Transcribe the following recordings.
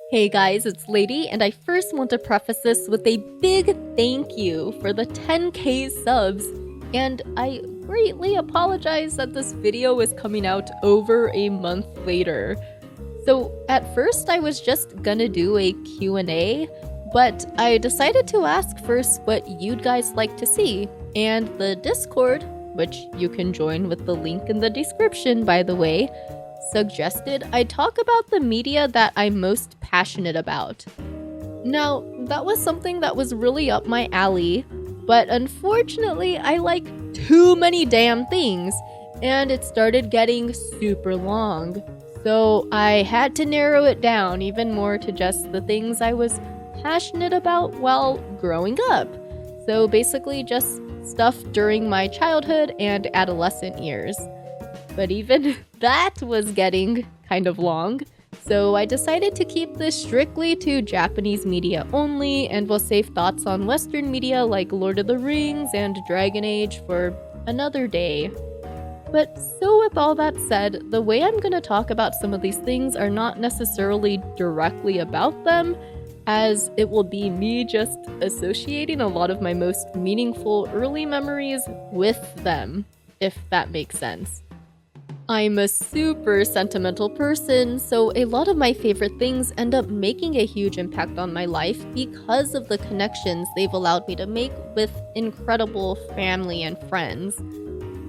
Hey guys, it's Lady, and I first want to preface this with a big thank you for the 10k subs. And I greatly apologize that this video is coming out over a month later. So at first I was just gonna do a Q&A, but I decided to ask first what you'd guys like to see. And the Discord, which you can join with the link in the description by the way, suggested I talk about the media that I'm most passionate about. Now, that was something that was really up my alley, but unfortunately I like too many damn things, and it started getting super long. So I had to narrow it down even more to just the things I was passionate about while growing up. So basically just stuff during my childhood and adolescent years. But even that was getting kind of long, so I decided to keep this strictly to Japanese media only, and will save thoughts on Western media like Lord of the Rings and Dragon Age for another day. But so with all that said, the way I'm gonna talk about some of these things are not necessarily directly about them, as it will be me just associating a lot of my most meaningful early memories with them, if that makes sense. I'm a super sentimental person, so a lot of my favorite things end up making a huge impact on my life because of the connections they've allowed me to make with incredible family and friends.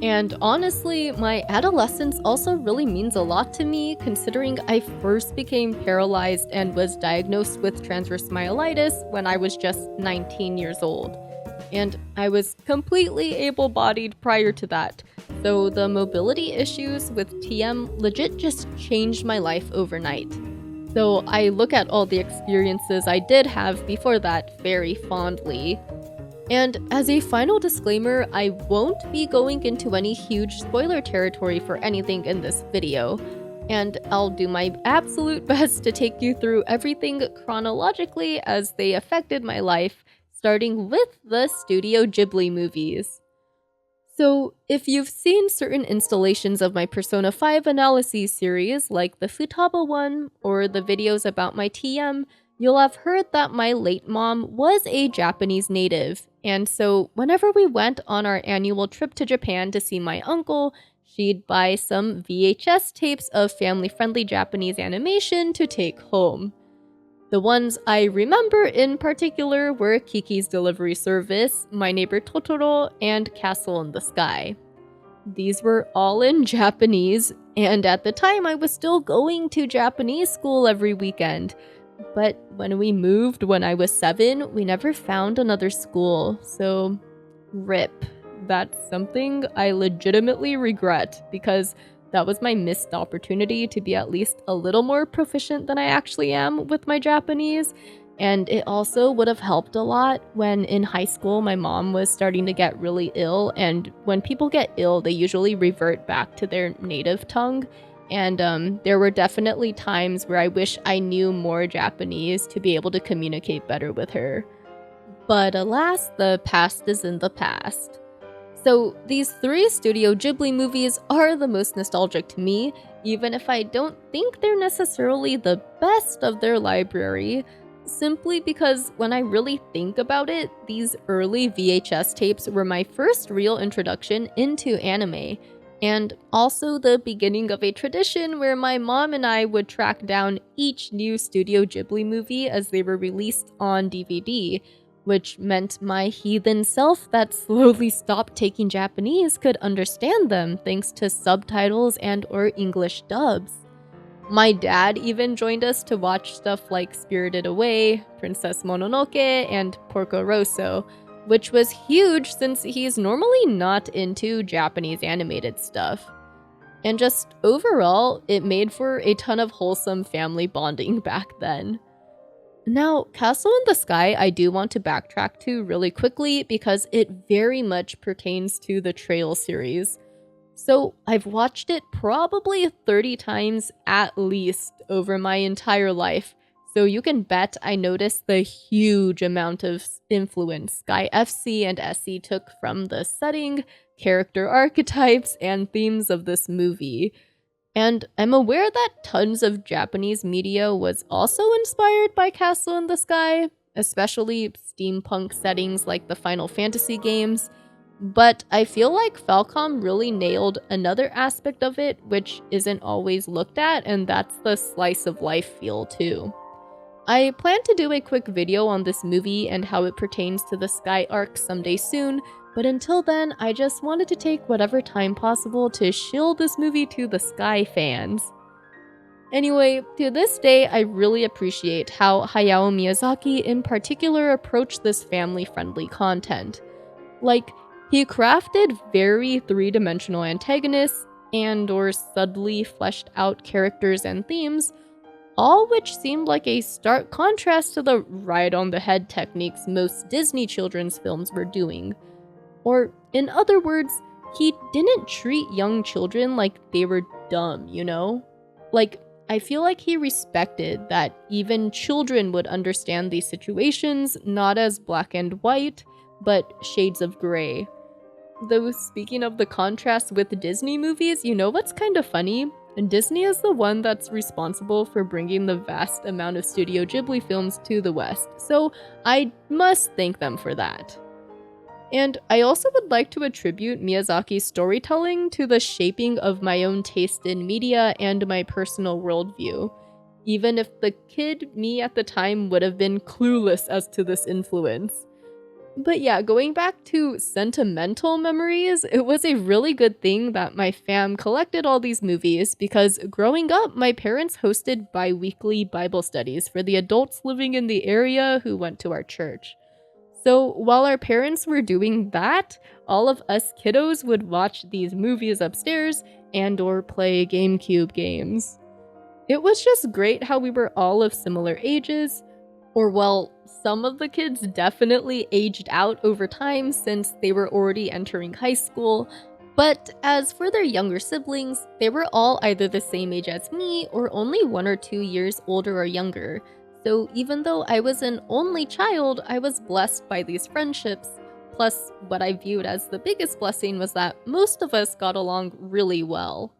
And honestly, my adolescence also really means a lot to me, considering I first became paralyzed and was diagnosed with transverse myelitis when I was just 19 years old. And I was completely able-bodied prior to that, so the mobility issues with TM legit just changed my life overnight. So I look at all the experiences I did have before that very fondly. And as a final disclaimer, I won't be going into any huge spoiler territory for anything in this video, and I'll do my absolute best to take you through everything chronologically as they affected my life, starting with the Studio Ghibli movies. So, if you've seen certain installations of my Persona 5 analyses series, like the Futaba one, or the videos about my TM, you'll have heard that my late mom was a Japanese native, and so whenever we went on our annual trip to Japan to see my uncle, she'd buy some VHS tapes of family-friendly Japanese animation to take home. The ones I remember in particular were Kiki's Delivery Service, My Neighbor Totoro, and Castle in the Sky. These were all in Japanese, and at the time I was still going to Japanese school every weekend. But when we moved when I was 7, we never found another school, so RIP. That's something I legitimately regret, because that was my missed opportunity to be at least a little more proficient than I actually am with my Japanese, and it also would have helped a lot when in high school my mom was starting to get really ill, and when people get ill they usually revert back to their native tongue, and there were definitely times where I wish I knew more Japanese to be able to communicate better with her. But alas, the past is in the past. So these 3 Studio Ghibli movies are the most nostalgic to me, even if I don't think they're necessarily the best of their library, simply because when I really think about it, these early VHS tapes were my first real introduction into anime, and also the beginning of a tradition where my mom and I would track down each new Studio Ghibli movie as they were released on DVD, which meant my heathen self that slowly stopped taking Japanese could understand them thanks to subtitles and or English dubs. My dad even joined us to watch stuff like Spirited Away, Princess Mononoke, and Porco Rosso, which was huge since he's normally not into Japanese animated stuff. And just overall, it made for a ton of wholesome family bonding back then. Now, Castle in the Sky I do want to backtrack to really quickly because it very much pertains to the Trail series. So I've watched it probably 30 times at least over my entire life, so you can bet I noticed the huge amount of influence Sky FC and SC took from the setting, character archetypes, and themes of this movie. And I'm aware that tons of Japanese media was also inspired by Castle in the Sky, especially steampunk settings like the Final Fantasy games, but I feel like Falcom really nailed another aspect of it which isn't always looked at, and that's the slice of life feel too. I plan to do a quick video on this movie and how it pertains to the Sky arc someday soon, but until then, I just wanted to take whatever time possible to shill this movie to the Sky fans. Anyway, to this day, I really appreciate how Hayao Miyazaki in particular approached this family-friendly content. Like, he crafted very three-dimensional antagonists and/or subtly fleshed out characters and themes, all which seemed like a stark contrast to the ride-on-the-head techniques most Disney children's films were doing. Or, in other words, he didn't treat young children like they were dumb, you know? Like, I feel like he respected that even children would understand these situations not as black and white, but shades of gray. Though speaking of the contrast with Disney movies, you know what's kind of funny? Disney is the one that's responsible for bringing the vast amount of Studio Ghibli films to the West, so I must thank them for that. And I also would like to attribute Miyazaki's storytelling to the shaping of my own taste in media and my personal worldview, even if the kid me at the time would have been clueless as to this influence. But yeah, going back to sentimental memories, it was a really good thing that my fam collected all these movies because growing up, my parents hosted bi-weekly Bible studies for the adults living in the area who went to our church. So while our parents were doing that, all of us kiddos would watch these movies upstairs and/or play GameCube games. It was just great how we were all of similar ages, or well, some of the kids definitely aged out over time since they were already entering high school, but as for their younger siblings, they were all either the same age as me or only 1 or 2 years older or younger. So even though I was an only child, I was blessed by these friendships. Plus, what I viewed as the biggest blessing was that most of us got along really well.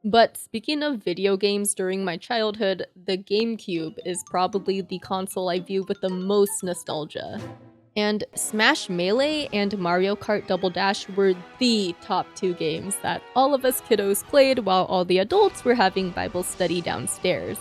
But speaking of video games during my childhood, the GameCube is probably the console I view with the most nostalgia. And Smash Melee and Mario Kart Double Dash were the top 2 games that all of us kiddos played while all the adults were having Bible study downstairs.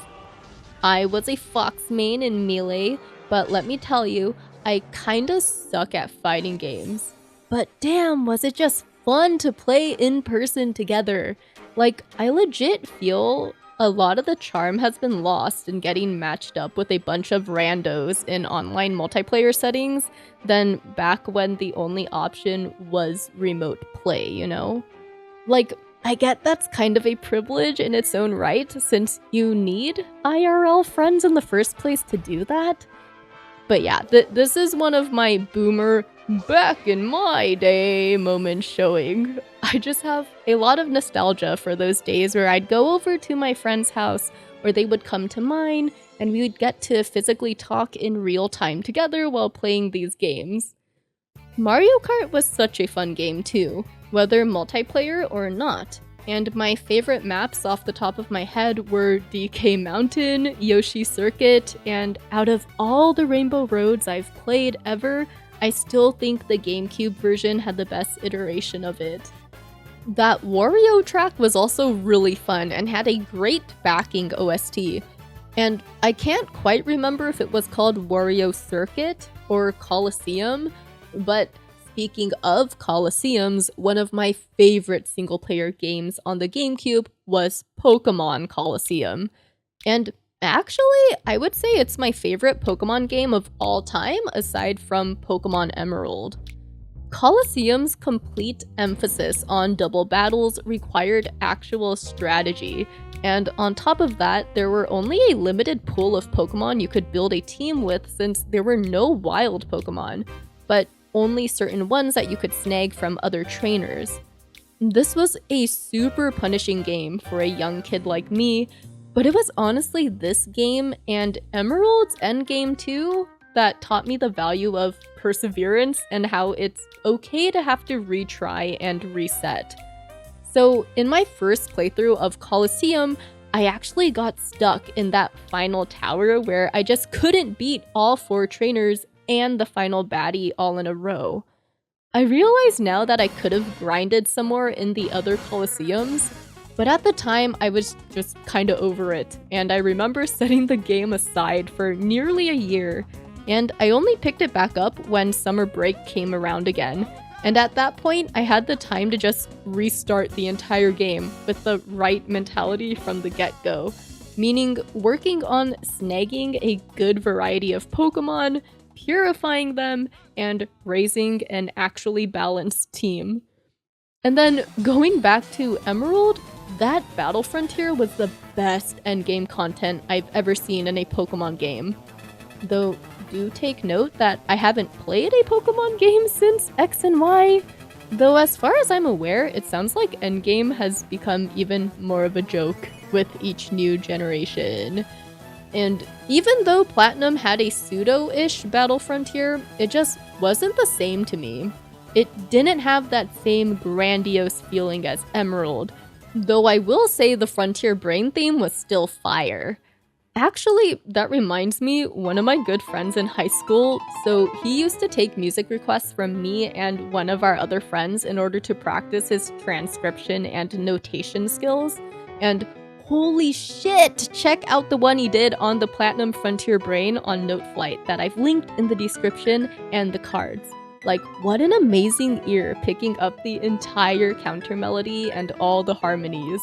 I was a Fox main in Melee, but let me tell you, I kinda suck at fighting games. But damn, was it just fun to play in person together. Like, I legit feel a lot of the charm has been lost in getting matched up with a bunch of randos in online multiplayer settings than back when the only option was remote play, you know? Like, I get that's kind of a privilege in its own right, since you need IRL friends in the first place to do that. But yeah, this is one of my boomer back in my day moments showing. I just have a lot of nostalgia for those days where I'd go over to my friend's house or they would come to mine and we would get to physically talk in real time together while playing these games. Mario Kart was such a fun game too, whether multiplayer or not. And my favorite maps off the top of my head were DK Mountain, Yoshi Circuit, and out of all the Rainbow Roads I've played ever, I still think the GameCube version had the best iteration of it. That Wario track was also really fun and had a great backing OST. And I can't quite remember if it was called Wario Circuit or Colosseum, but speaking of Colosseums, one of my favorite single-player games on the GameCube was Pokemon Colosseum. And actually, I would say it's my favorite Pokemon game of all time, aside from Pokemon Emerald. Colosseum's complete emphasis on double battles required actual strategy, and on top of that, there were only a limited pool of Pokemon you could build a team with since there were no wild Pokemon, but only certain ones that you could snag from other trainers. This was a super punishing game for a young kid like me, but it was honestly this game and Emerald's endgame too that taught me the value of perseverance and how it's okay to have to retry and reset. So in my first playthrough of Colosseum, I actually got stuck in that final tower where I just couldn't beat all 4 trainers and the final baddie all in a row. I realize now that I could have grinded some more in the other Colosseums, but at the time I was just kinda over it, and I remember setting the game aside for nearly a year, and I only picked it back up when summer break came around again. And at that point, I had the time to just restart the entire game with the right mentality from the get-go, meaning working on snagging a good variety of Pokemon, purifying them, and raising an actually balanced team. And then going back to Emerald, that Battle Frontier was the best endgame content I've ever seen in a Pokemon game. Though, do take note that I haven't played a Pokemon game since X and Y. Though as far as I'm aware, it sounds like Endgame has become even more of a joke with each new generation. And even though Platinum had a pseudo-ish Battle Frontier, it just wasn't the same to me. It didn't have that same grandiose feeling as Emerald, though I will say the Frontier Brain theme was still fire. Actually, that reminds me, one of my good friends in high school, so he used to take music requests from me and one of our other friends in order to practice his transcription and notation skills, and holy shit, check out the one he did on the Platinum Frontier Brain on Noteflight that I've linked in the description and the cards. Like, what an amazing ear picking up the entire counter melody and all the harmonies.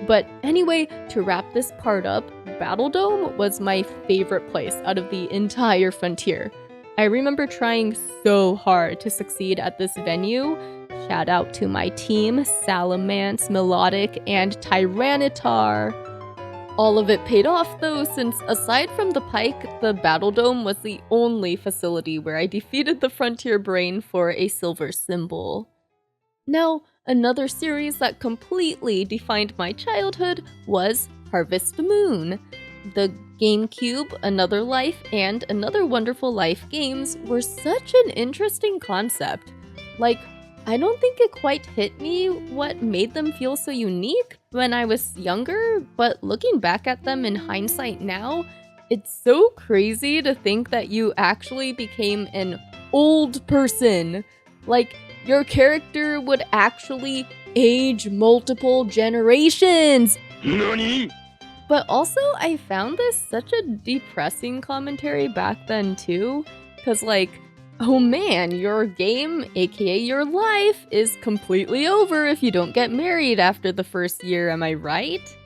But anyway, to wrap this part up, Battle Dome was my favorite place out of the entire Frontier. I remember trying so hard to succeed at this venue. Shout out to my team, Salamence, Melodic, and Tyranitar. All of it paid off though, since aside from the Pike, the Battle Dome was the only facility where I defeated the Frontier Brain for a silver symbol. Now, another series that completely defined my childhood was Harvest Moon. The GameCube, Another Life, and Another Wonderful Life games were such an interesting concept. Like, I don't think it quite hit me what made them feel so unique when I was younger, but looking back at them in hindsight now, it's so crazy to think that you actually became an old person. Like, your character would actually age multiple generations! NANI?! But also, I found this such a depressing commentary back then too, cause like, oh man, your game, aka your life, is completely over if you don't get married after the first year, am I right?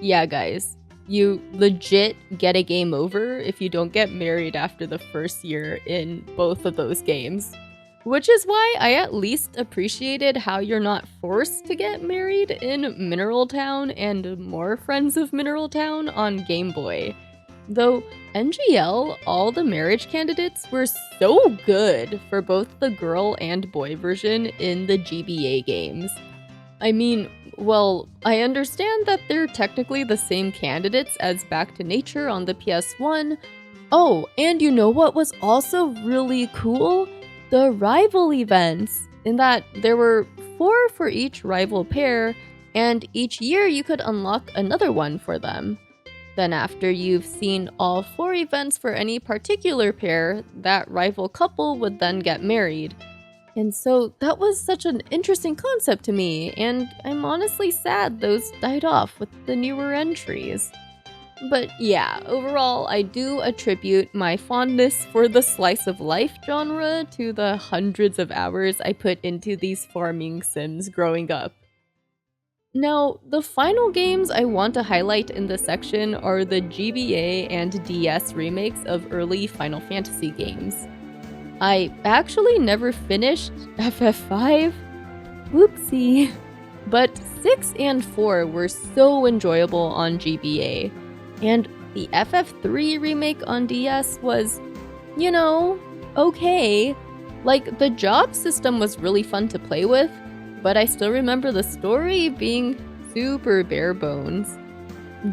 Yeah guys, you legit get a game over if you don't get married after the first year in both of those games. Which is why I at least appreciated how you're not forced to get married in Mineral Town and more Friends of Mineral Town on Game Boy. Though NGL, all the marriage candidates were so good for both the girl and boy version in the GBA games. I mean, well, I understand that they're technically the same candidates as Back to Nature on the PS1. Oh, and you know what was also really cool? The rival events, in that there were 4 for each rival pair, and each year you could unlock another one for them. Then after you've seen all 4 events for any particular pair, that rival couple would then get married. And so that was such an interesting concept to me, and I'm honestly sad those died off with the newer entries. But yeah, overall, I do attribute my fondness for the slice of life genre to the hundreds of hours I put into these farming sims growing up. Now, the final games I want to highlight in this section are the GBA and DS remakes of early Final Fantasy games. I actually never finished FF5. Whoopsie. But 6 and 4 were so enjoyable on GBA. And the FF3 remake on DS was, you know, okay. Like, the job system was really fun to play with, but I still remember the story being super bare bones.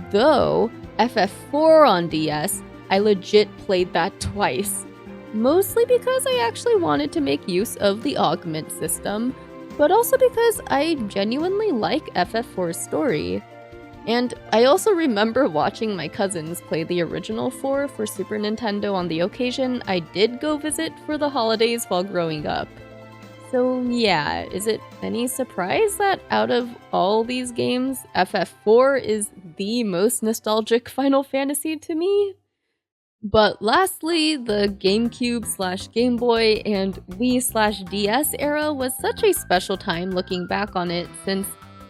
Though, FF4 on DS, I legit played that twice. Mostly because I actually wanted to make use of the augment system, but also because I genuinely like FF4's story. And I also remember watching my cousins play the original 4 for Super Nintendo on the occasion I did go visit for the holidays while growing up. So yeah, is it any surprise that out of all these games, FF4 is the most nostalgic Final Fantasy to me? But lastly, the GameCube/Game Boy and Wii/DS era was such a special time looking back on it, since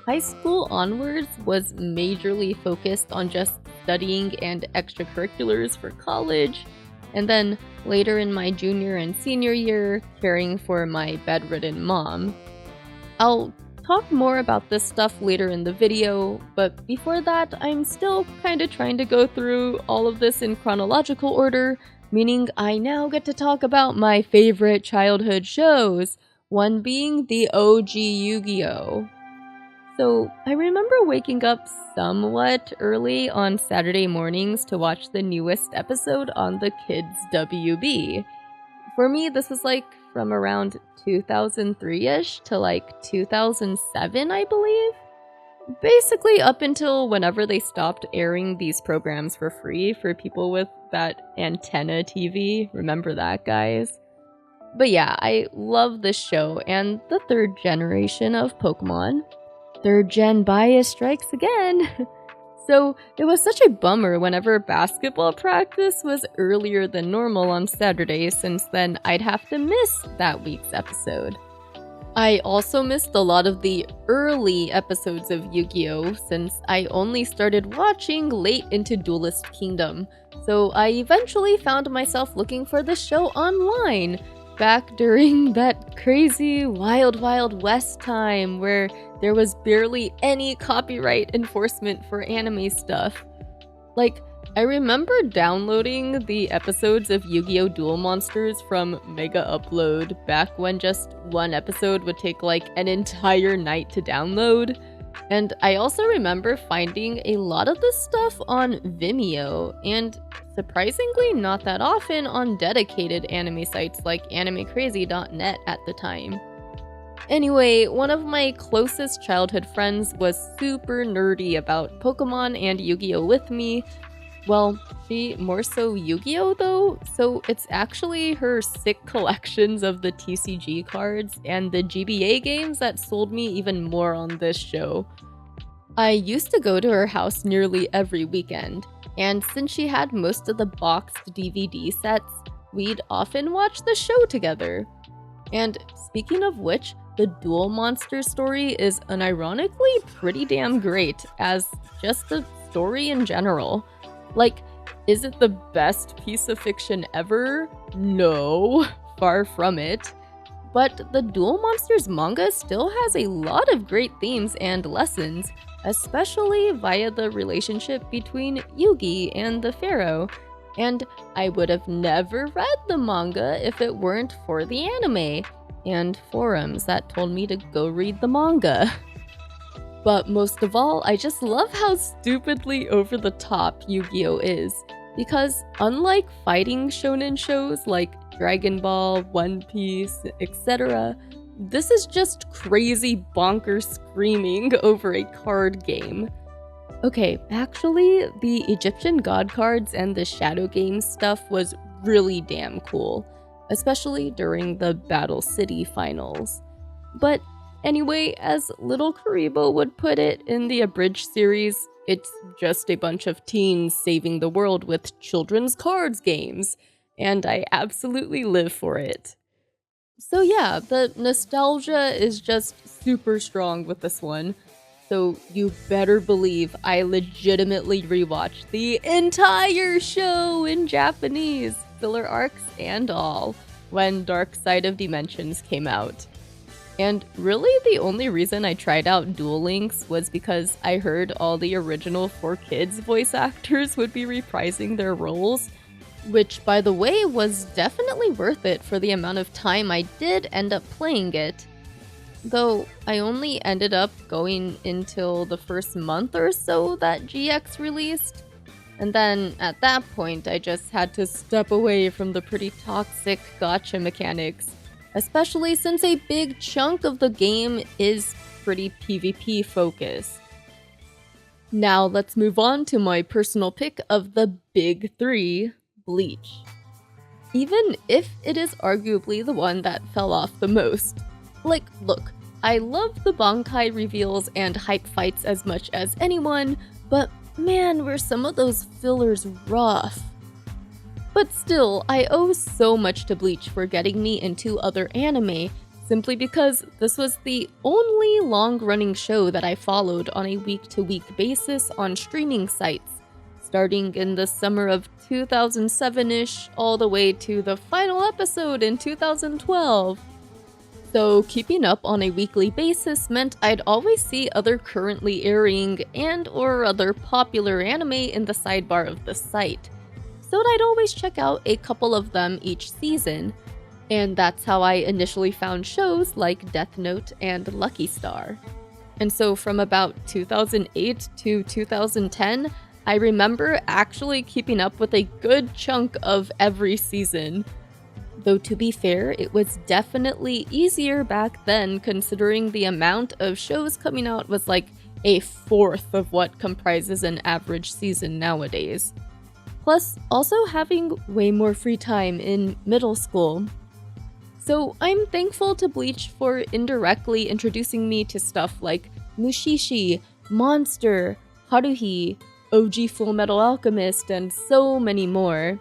high school onwards was majorly focused on just studying and extracurriculars for college, and then later in my junior and senior year, caring for my bedridden mom. I'll talk more about this stuff later in the video, but before that, I'm still kinda trying to go through all of this in chronological order, meaning I now get to talk about my favorite childhood shows, one being the OG Yu-Gi-Oh! So, I remember waking up somewhat early on Saturday mornings to watch the newest episode on the Kids WB. For me, this was like from around 2003-ish to like 2007, I believe. Basically up until whenever they stopped airing these programs for free for people with that antenna TV. Remember that, guys? But yeah, I love this show and the third generation of Pokemon. Third gen bias strikes again! So it was such a bummer whenever basketball practice was earlier than normal on Saturdays, since then I'd have to miss that week's episode. I also missed a lot of the early episodes of Yu-Gi-Oh! Since I only started watching late into Duelist Kingdom, so I eventually found myself looking for the show online, back during that crazy Wild Wild West time where there was barely any copyright enforcement for anime stuff. Like, I remember downloading the episodes of Yu-Gi-Oh! Duel Monsters from Mega Upload back when just one episode would take like an entire night to download. And I also remember finding a lot of this stuff on Vimeo, and surprisingly not that often on dedicated anime sites like animecrazy.net at the time. Anyway, one of my closest childhood friends was super nerdy about Pokemon and Yu-Gi-Oh! With me. Well, she more so Yu-Gi-Oh! Though, so it's actually her sick collections of the TCG cards and the GBA games that sold me even more on this show. I used to go to her house nearly every weekend, and since she had most of the boxed DVD sets, we'd often watch the show together. And speaking of which, the Duel Monster story is unironically pretty damn great as just the story in general. Like, is it the best piece of fiction ever? No, far from it. But the Duel Monsters manga still has a lot of great themes and lessons, especially via the relationship between Yugi and the Pharaoh. And I would have never read the manga if it weren't for the anime and forums that told me to go read the manga. But most of all, I just love how stupidly over the top Yu-Gi-Oh! Is, because unlike fighting shonen shows like Dragon Ball, One Piece, etc., this is just crazy bonkers screaming over a card game. Okay, actually, the Egyptian god cards and the Shadow Games stuff was really damn cool, especially during the Battle City finals. But anyway, as Little Karibo would put it in the abridged series, it's just a bunch of teens saving the world with children's cards games, and I absolutely live for it. So yeah, the nostalgia is just super strong with this one. So you better believe I legitimately rewatched the entire show in Japanese, filler arcs and all, when Dark Side of Dimensions came out. And really the only reason I tried out Duel Links was because I heard all the original 4Kids voice actors would be reprising their roles, which by the way was definitely worth it for the amount of time I did end up playing it. Though I only ended up going until the first month or so that GX released. And then at that point I just had to step away from the pretty toxic gacha mechanics especially since a big chunk of the game is pretty PvP focused. Now let's move on to my personal pick of the big three, Bleach. Even if it is arguably the one that fell off the most. Like, look, I love the Bankai reveals and hype fights as much as anyone, but man, were some of those fillers rough. But still, I owe so much to Bleach for getting me into other anime, simply because this was the only long-running show that I followed on a week-to-week basis on streaming sites, starting in the summer of 2007-ish all the way to the final episode in 2012. So keeping up on a weekly basis meant I'd always see other currently airing and or other popular anime in the sidebar of the site. So I'd always check out a couple of them each season, and that's how I initially found shows like Death Note and Lucky Star. And so from about 2008 to 2010, I remember actually keeping up with a good chunk of every season. Though to be fair, it was definitely easier back then considering the amount of shows coming out was like a fourth of what comprises an average season nowadays. Plus, also having way more free time in middle school. So I'm thankful to Bleach for indirectly introducing me to stuff like Mushishi, Monster, Haruhi, OG Fullmetal Alchemist, and so many more.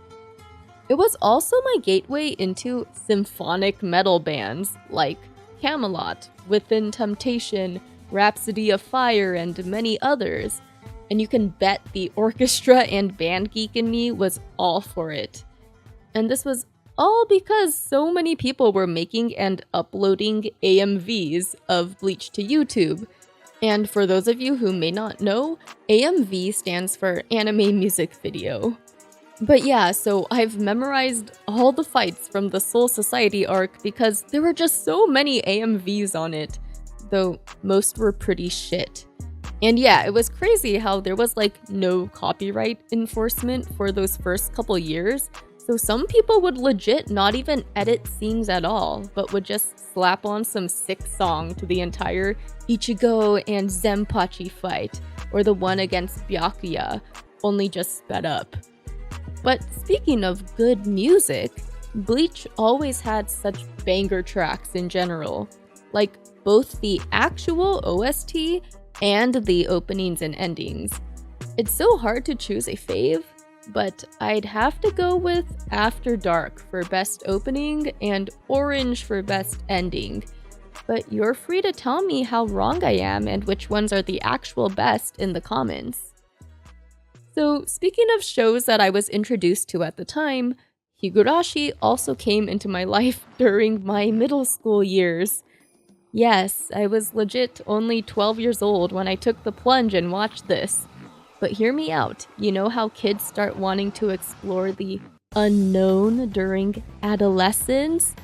It was also my gateway into symphonic metal bands like Camelot, Within Temptation, Rhapsody of Fire, and many others. And you can bet the orchestra and band geek in me was all for it. And this was all because so many people were making and uploading AMVs of Bleach to YouTube. And for those of you who may not know, AMV stands for Anime Music Video. But yeah, so I've memorized all the fights from the Soul Society arc because there were just so many AMVs on it, though most were pretty shit. And yeah, it was crazy how there was like no copyright enforcement for those first couple years, so some people would legit not even edit scenes at all, but would just slap on some sick song to the entire Ichigo and Zenpachi fight, or the one against Byakuya, only just sped up. But speaking of good music, Bleach always had such banger tracks in general, like both the actual OST and the openings and endings. It's so hard to choose a fave, but I'd have to go with After Dark for best opening and Orange for best ending. But you're free to tell me how wrong I am and which ones are the actual best in the comments. So speaking of shows that I was introduced to at the time, Higurashi also came into my life during my middle school years. Yes, I was legit only 12 years old when I took the plunge and watched this. But hear me out, you know how kids start wanting to explore the unknown during adolescence?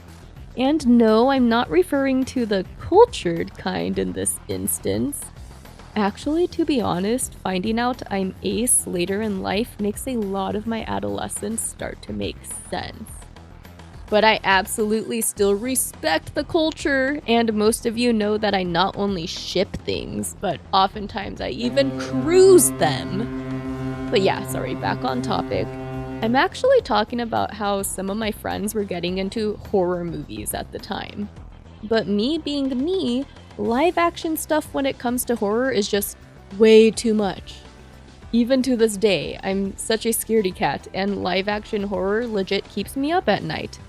And no, I'm not referring to the cultured kind in this instance. Actually, to be honest, finding out I'm ace later in life makes a lot of my adolescence start to make sense. But I absolutely still respect the culture, and most of you know that I not only ship things, but oftentimes I even cruise them. But yeah, sorry, back on topic. I'm actually talking about how some of my friends were getting into horror movies at the time. But me being me, live action stuff when it comes to horror is just way too much. Even to this day, I'm such a scaredy cat, and live action horror legit keeps me up at night.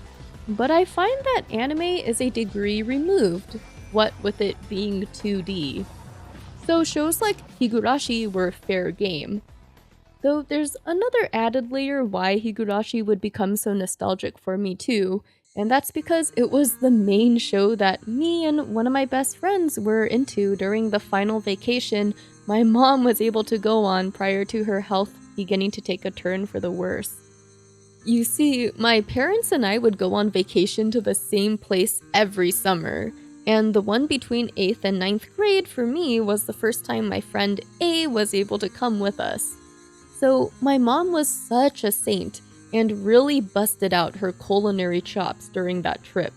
But I find that anime is a degree removed, what with it being 2D. So shows like Higurashi were fair game. Though there's another added layer why Higurashi would become so nostalgic for me too, and that's because it was the main show that me and one of my best friends were into during the final vacation my mom was able to go on prior to her health beginning to take a turn for the worse. You see, my parents and I would go on vacation to the same place every summer, and the one between 8th and 9th grade for me was the first time my friend A was able to come with us. So my mom was such a saint and really busted out her culinary chops during that trip.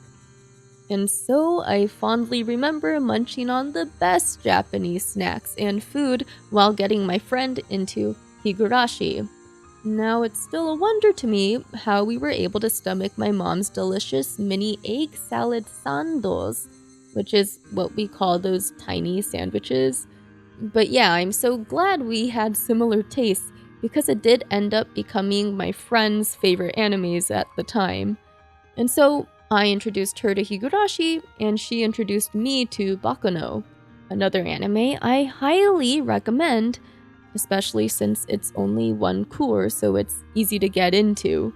and so I fondly remember munching on the best Japanese snacks and food while getting my friend into Higurashi. Now, it's still a wonder to me how we were able to stomach my mom's delicious mini egg salad sandos, which is what we call those tiny sandwiches. But yeah, I'm so glad we had similar tastes because it did end up becoming my friend's favorite animes at the time. And so I introduced her to Higurashi, and she introduced me to Bakuno, another anime I highly recommend, especially since it's only one cour, so it's easy to get into.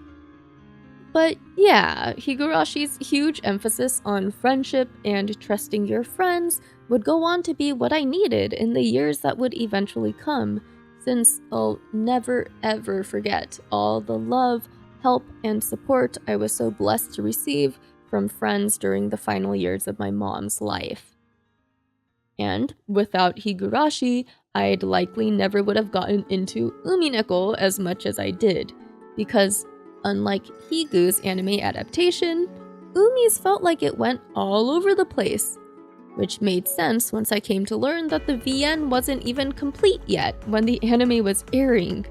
But yeah, Higurashi's huge emphasis on friendship and trusting your friends would go on to be what I needed in the years that would eventually come, since I'll never ever forget all the love, help, and support I was so blessed to receive from friends during the final years of my mom's life. And without Higurashi, I'd likely never would have gotten into Umineko as much as I did, because unlike Higu's anime adaptation, Umi's felt like it went all over the place, which made sense once I came to learn that the VN wasn't even complete yet when the anime was airing.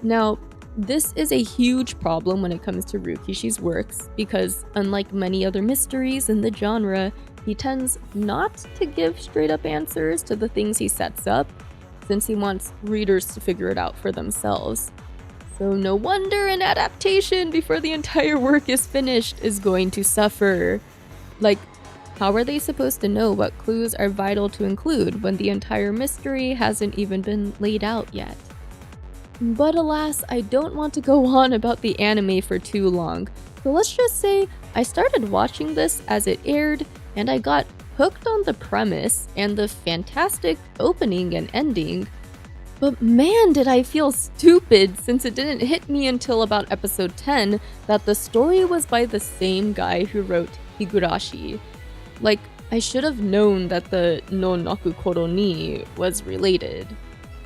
Now, this is a huge problem when it comes to Rukishi's works, because unlike many other mysteries in the genre, he tends not to give straight-up answers to the things he sets up, since he wants readers to figure it out for themselves. So no wonder an adaptation before the entire work is finished is going to suffer. Like, how are they supposed to know what clues are vital to include when the entire mystery hasn't even been laid out yet? But alas, I don't want to go on about the anime for too long, so let's just say I started watching this as it aired, and I got hooked on the premise and the fantastic opening and ending. But man, did I feel stupid since it didn't hit me until about episode 10 that the story was by the same guy who wrote Higurashi. Like, I should have known that the no Naku Koro ni was related.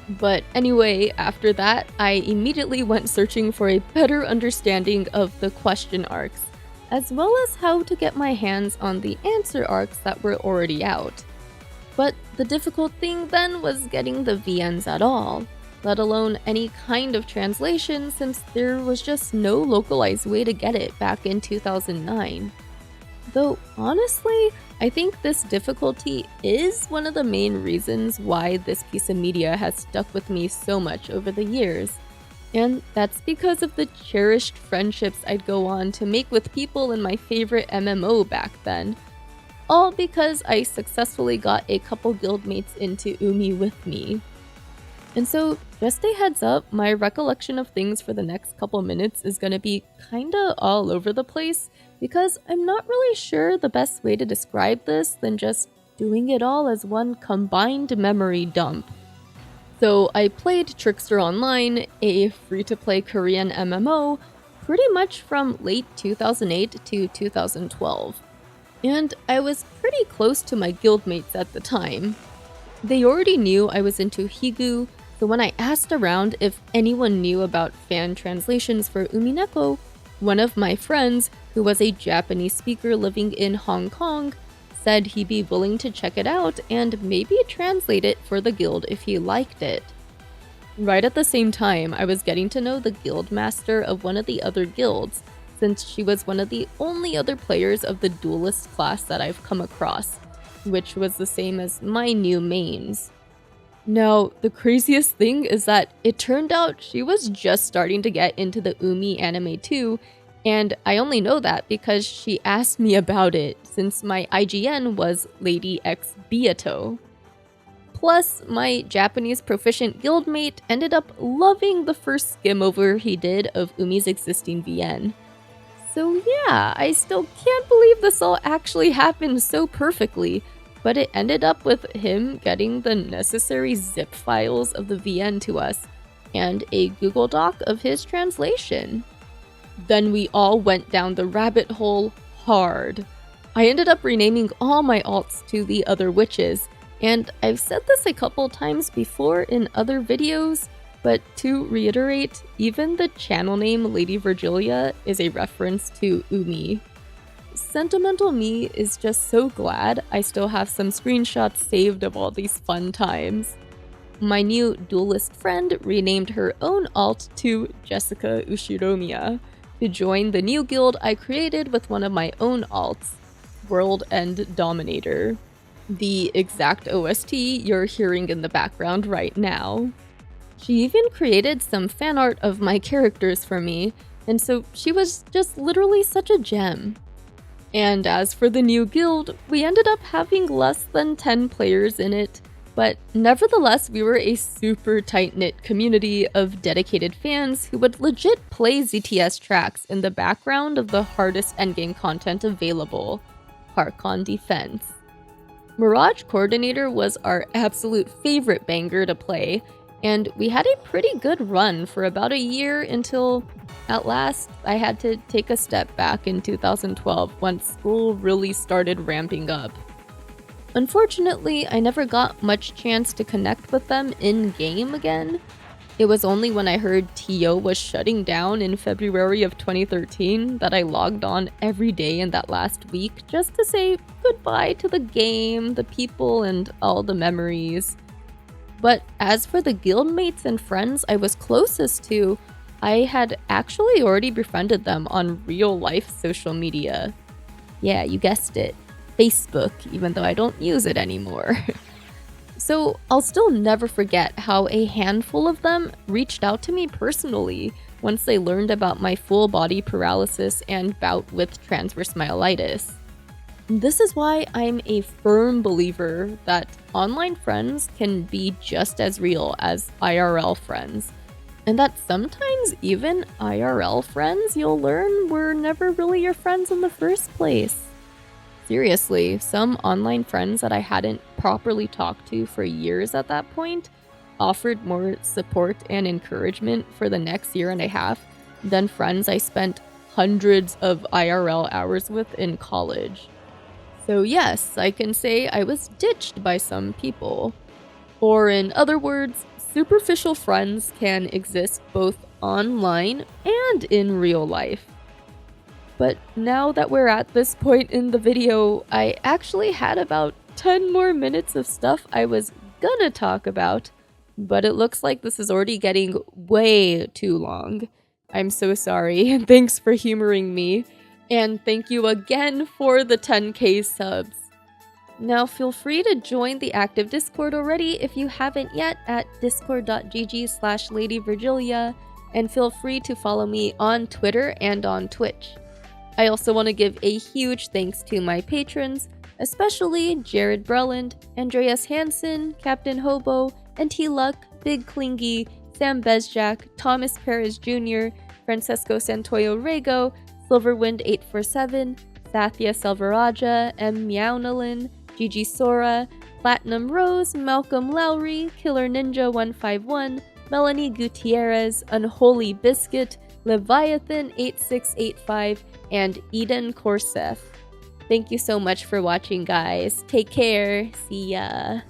But anyway, after that, I immediately went searching for a better understanding of the question arcs, as well as how to get my hands on the answer arcs that were already out. But the difficult thing then was getting the VNs at all, let alone any kind of translation, since there was just no localized way to get it back in 2009. Though honestly, I think this difficulty is one of the main reasons why this piece of media has stuck with me so much over the years. And that's because of the cherished friendships I'd go on to make with people in my favorite MMO back then. All because I successfully got a couple guildmates into Umi with me. And so, just a heads up, my recollection of things for the next couple minutes is gonna be kinda all over the place, because I'm not really sure the best way to describe this than just doing it all as one combined memory dump. So I played Trickster Online, a free-to-play Korean MMO, pretty much from late 2008 to 2012. And I was pretty close to my guildmates at the time. They already knew I was into Higu, so when I asked around if anyone knew about fan translations for Umineko, one of my friends, who was a Japanese speaker living in Hong Kong, said he'd be willing to check it out and maybe translate it for the guild if he liked it. Right at the same time, I was getting to know the guildmaster of one of the other guilds, since she was one of the only other players of the duelist class that I've come across, which was the same as my new mains. Now, the craziest thing is that it turned out she was just starting to get into the Umi anime too, and I only know that because she asked me about it, since my IGN was Lady X Beato. Plus, my Japanese proficient guildmate ended up loving the first skim over he did of Umi's existing VN. So yeah, I still can't believe this all actually happened so perfectly, but it ended up with him getting the necessary zip files of the VN to us, and a Google Doc of his translation. Then we all went down the rabbit hole hard. I ended up renaming all my alts to the other witches, and I've said this a couple times before in other videos, but to reiterate, even the channel name LadyVirgilia is a reference to Umi. sentimental me is just so glad I still have some screenshots saved of all these fun times. My new duelist friend renamed her own alt to Jessica Ushiromiya to join the new guild I created with one of my own alts, World End Dominator, the exact OST you're hearing in the background right now. She even created some fan art of my characters for me, and so she was just literally such a gem. And as for the new guild, we ended up having less than 10 players in it, but nevertheless we were a super tight-knit community of dedicated fans who would legit play ZTS tracks in the background of the hardest endgame content available, Harkon Defense. Mirage Coordinator was our absolute favorite banger to play, and we had a pretty good run for about a year until, at last, I had to take a step back in 2012 once school really started ramping up. Unfortunately, I never got much chance to connect with them in-game again. It was only when I heard TO was shutting down in February of 2013 that I logged on every day in that last week just to say goodbye to the game, the people, and all the memories. But as for the guildmates and friends I was closest to, I had actually already befriended them on real-life social media. Yeah, you guessed it. Facebook, even though I don't use it anymore. So I'll still never forget how a handful of them reached out to me personally once they learned about my full body paralysis and bout with transverse myelitis. This is why I'm a firm believer that online friends can be just as real as IRL friends, and that sometimes even IRL friends you'll learn were never really your friends in the first place. Seriously, some online friends that I hadn't properly talked to for years at that point offered more support and encouragement for the next year and a half than friends I spent hundreds of IRL hours with in college. So yes, I can say I was ditched by some people. Or in other words, superficial friends can exist both online and in real life. But now that we're at this point in the video, I actually had about 10 more minutes of stuff I was gonna talk about, but it looks like this is already getting way too long. I'm so sorry, and thanks for humoring me. And thank you again for the 10k subs. Now feel free to join the active Discord already if you haven't yet at discord.gg/LadyVirgilia, and feel free to follow me on Twitter and on Twitch. I also want to give a huge thanks to my patrons, especially Jared Breland, Andreas Hansen, Captain Hobo, NT Luck, Big Klingy, Sam Bezjak, Thomas Perez Jr., Francesco Santoyo Rego, Silverwind847, Sathya Selvaraja, M. Meownalin, Gigi Sora, Platinum Rose, Malcolm Lowry, Killer Ninja 151, Melanie Gutierrez, Unholy Biscuit, Leviathan8685, and Eden Korseth. Thank you so much for watching, guys. Take care. See ya.